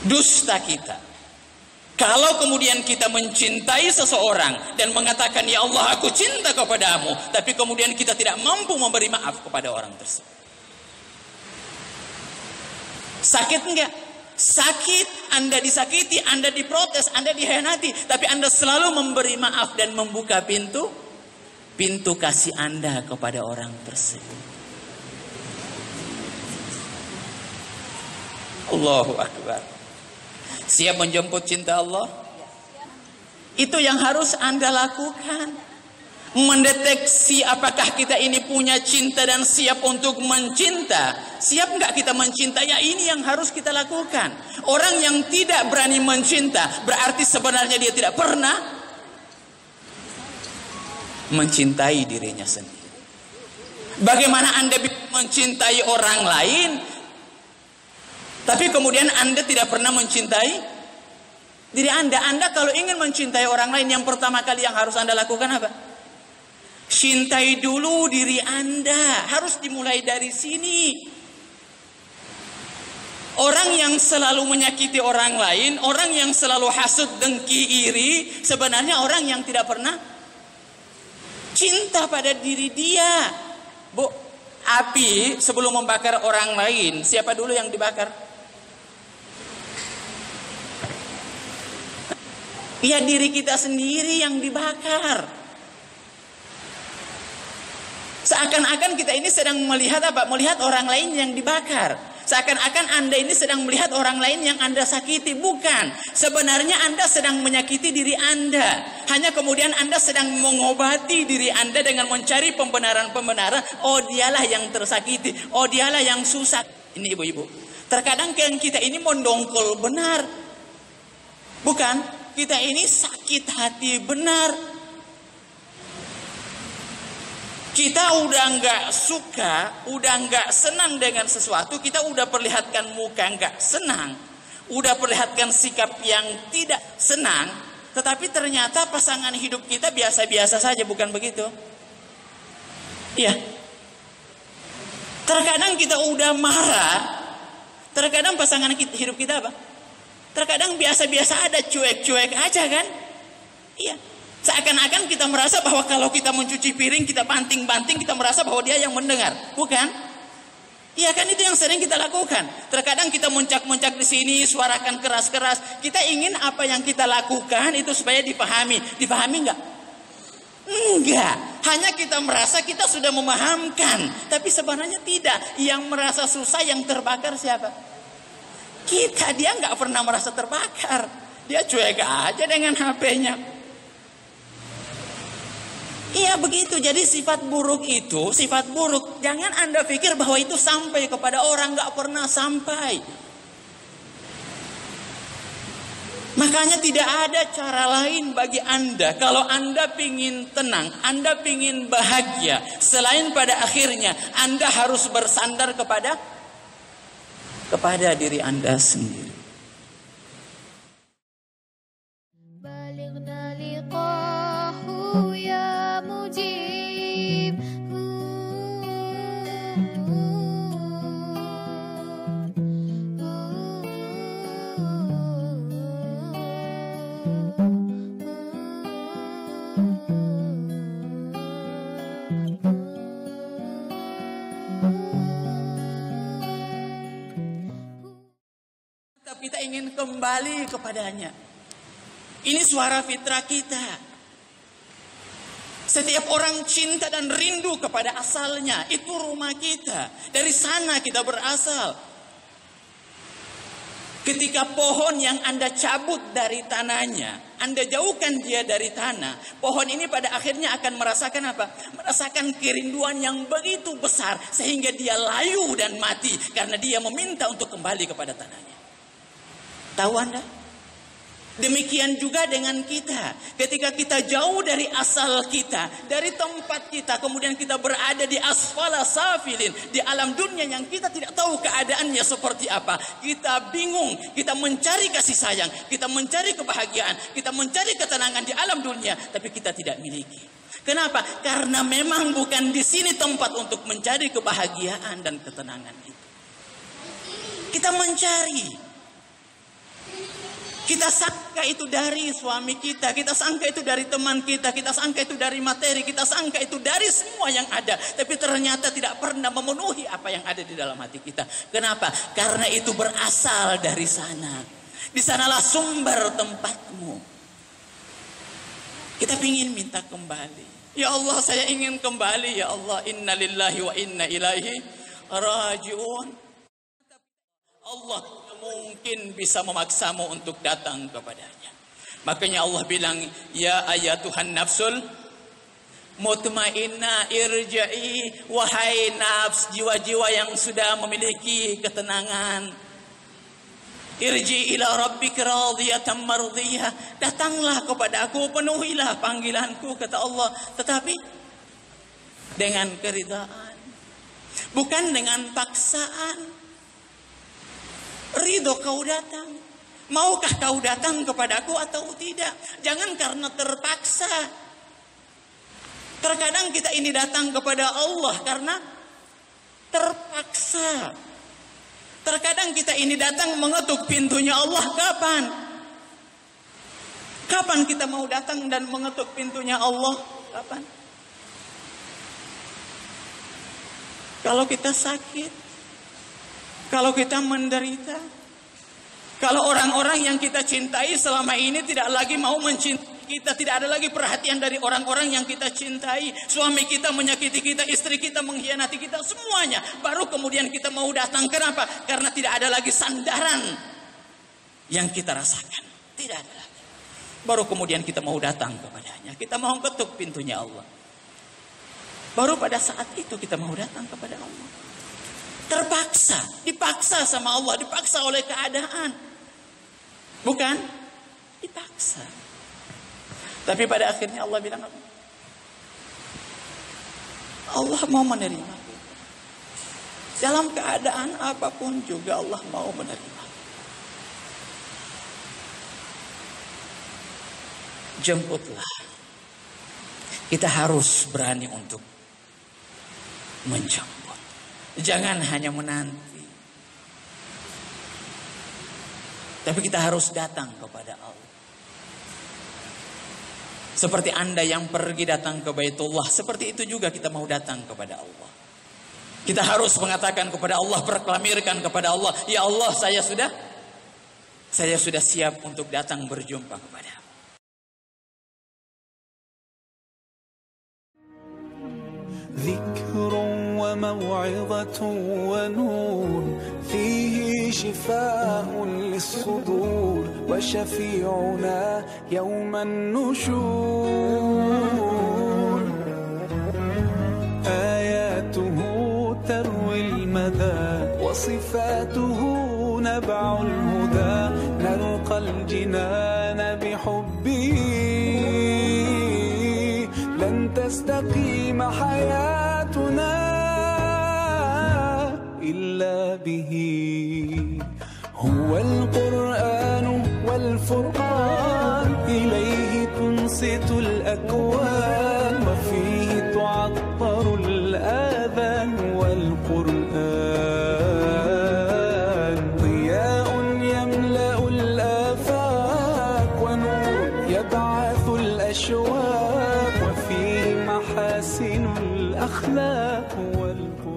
dusta kita. Kalau kemudian kita mencintai seseorang dan mengatakan, ya Allah aku cinta kepadamu, tapi kemudian kita tidak mampu memberi maaf kepada orang tersebut. Sakit enggak? Sakit, Anda disakiti, Anda diprotes, Anda dihianati, tapi Anda selalu memberi maaf dan membuka pintu kasih Anda kepada orang tersebut. Allahu Akbar. Siap menjemput cinta Allah? Itu yang harus Anda lakukan. Mendeteksi apakah kita ini punya cinta dan siap untuk mencinta. Siap nggak kita mencinta? Ya ini yang harus kita lakukan. Orang yang tidak berani mencinta berarti sebenarnya dia tidak pernah mencintai dirinya sendiri. Bagaimana Anda bisa mencintai orang lain tapi kemudian Anda tidak pernah mencintai diri Anda? Anda kalau ingin mencintai orang lain, yang pertama kali yang harus Anda lakukan apa? Cintai dulu diri Anda. Harus dimulai dari sini. Orang yang selalu menyakiti orang lain, orang yang selalu hasud, dengki, iri, sebenarnya orang yang tidak pernah cinta pada diri dia. Bu, api sebelum membakar orang lain, siapa dulu yang dibakar? Ya diri kita sendiri yang dibakar. Seakan-akan kita ini sedang melihat apa? Melihat orang lain yang dibakar. Seakan-akan Anda ini sedang melihat orang lain yang Anda sakiti. Bukan. Sebenarnya Anda sedang menyakiti diri Anda. Hanya kemudian Anda sedang mengobati diri Anda dengan mencari pembenaran-pembenaran. Oh dialah yang tersakiti. Oh dialah yang susah. Ini ibu-ibu. Terkadang kita ini mendongkol benar. Bukan. Kita ini sakit hati benar. Kita udah nggak suka, udah nggak senang dengan sesuatu, kita udah perlihatkan muka nggak senang, udah perlihatkan sikap yang tidak senang, tetapi ternyata pasangan hidup kita biasa-biasa saja, bukan begitu? Iya. Terkadang kita udah marah, terkadang pasangan hidup kita apa? Terkadang biasa-biasa ada, cuek-cuek aja kan? Iya. Seakan-akan kita merasa bahwa kalau kita mencuci piring, kita banting-banting, kita merasa bahwa dia yang mendengar. Bukan? Iya kan, itu yang sering kita lakukan. Terkadang kita muncak-muncak di sini, suarakan keras-keras. Kita ingin apa yang kita lakukan itu supaya dipahami. Dipahami enggak? Enggak. Hanya kita merasa kita sudah memahamkan. Tapi sebenarnya tidak. Yang merasa susah, yang terbakar siapa? Kita. Dia nggak pernah merasa terbakar. Dia cuek aja dengan HP-nya. Iya begitu. Jadi sifat buruk itu sifat buruk. Jangan Anda pikir bahwa itu sampai kepada orang. Nggak pernah sampai. Makanya tidak ada cara lain bagi Anda. Kalau Anda pingin tenang, Anda pingin bahagia, selain pada akhirnya Anda harus bersandar kepada diri Anda sendiri. Kita ingin kembali kepadanya. Ini suara fitrah kita. Setiap orang cinta dan rindu kepada asalnya. Itu rumah kita. Dari sana kita berasal. Ketika pohon yang Anda cabut dari tanahnya, Anda jauhkan dia dari tanah, pohon ini pada akhirnya akan merasakan apa? Merasakan kerinduan yang begitu besar sehingga dia layu dan mati karena dia meminta untuk kembali kepada tanahnya. Tahu Anda? Demikian juga dengan kita. Ketika kita jauh dari asal kita, dari tempat kita, kemudian kita berada di asfala safilin, di alam dunia yang kita tidak tahu keadaannya seperti apa. Kita bingung, kita mencari kasih sayang, kita mencari kebahagiaan, kita mencari ketenangan di alam dunia, tapi kita tidak miliki. Kenapa? Karena memang bukan di sini tempat untuk mencari kebahagiaan dan ketenangan itu. Kita mencari. Kita sangka itu dari suami kita sangka itu dari teman kita sangka itu dari materi, kita sangka itu dari semua yang ada. Tapi ternyata tidak pernah memenuhi apa yang ada di dalam hati kita. Kenapa? Karena itu berasal dari sana. Di sanalah sumber tempatmu. Kita ingin minta kembali. Ya Allah, saya ingin kembali. Ya Allah, inna lillahi wa inna ilaihi raji'un. Allah mungkin bisa memaksamu untuk datang kepadanya. Makanya Allah bilang, ya ayatuhan nafsul mutmainnah irja'i, wahai nafs, jiwa-jiwa yang sudah memiliki ketenangan, irji ila rabbika radiyatan mardiyah, datanglah kepada aku, penuhilah panggilanku, kata Allah, tetapi dengan keridhaan, bukan dengan paksaan. Ridho kau datang. Maukah kau datang kepadaku atau tidak? Jangan karena terpaksa. Terkadang kita ini datang kepada Allah karena terpaksa. Terkadang kita ini datang mengetuk pintunya Allah. Kapan? Kapan kita mau datang dan mengetuk pintunya Allah? Kapan? Kalau kita sakit, kalau kita menderita, kalau orang-orang yang kita cintai selama ini tidak lagi mau mencintai kita, tidak ada lagi perhatian dari orang-orang yang kita cintai, suami kita menyakiti kita, istri kita mengkhianati kita, semuanya, baru kemudian kita mau datang. Kenapa? Karena tidak ada lagi sandaran yang kita rasakan, tidak ada lagi. Baru kemudian kita mau datang kepadanya, kita mau ketuk pintunya Allah. Baru pada saat itu kita mau datang kepada Allah. Terpaksa, dipaksa sama Allah, dipaksa oleh keadaan. Bukan? Dipaksa. Tapi pada akhirnya Allah bilang apa? Allah mau menerima kita. Dalam keadaan apapun juga Allah mau menerima. Jemputlah. Kita harus berani untuk menjemput. Jangan hanya menanti. Tapi kita harus datang kepada Allah. Seperti Anda yang pergi datang ke Baitullah, seperti itu juga kita mau datang kepada Allah. Kita harus mengatakan kepada Allah, proklamirkan kepada Allah, ya Allah, saya sudah siap untuk datang berjumpa kepada-Mu. ذكر وموعظة ونور فيه شفاء للصدور وشفيعنا يوم النشور آياته تروي المدى وصفاته نبع الهدى نلقى الجنان بحبه لن تستقيم حياتنا إلا به هو القرآن والفرقان إليه تنصت الأكوان وفيه تعطر الآذان والقرآن ضياء يملأ الآفاق ونور يبعث الأشواق وفيه محاسن الأخلاق والقرآن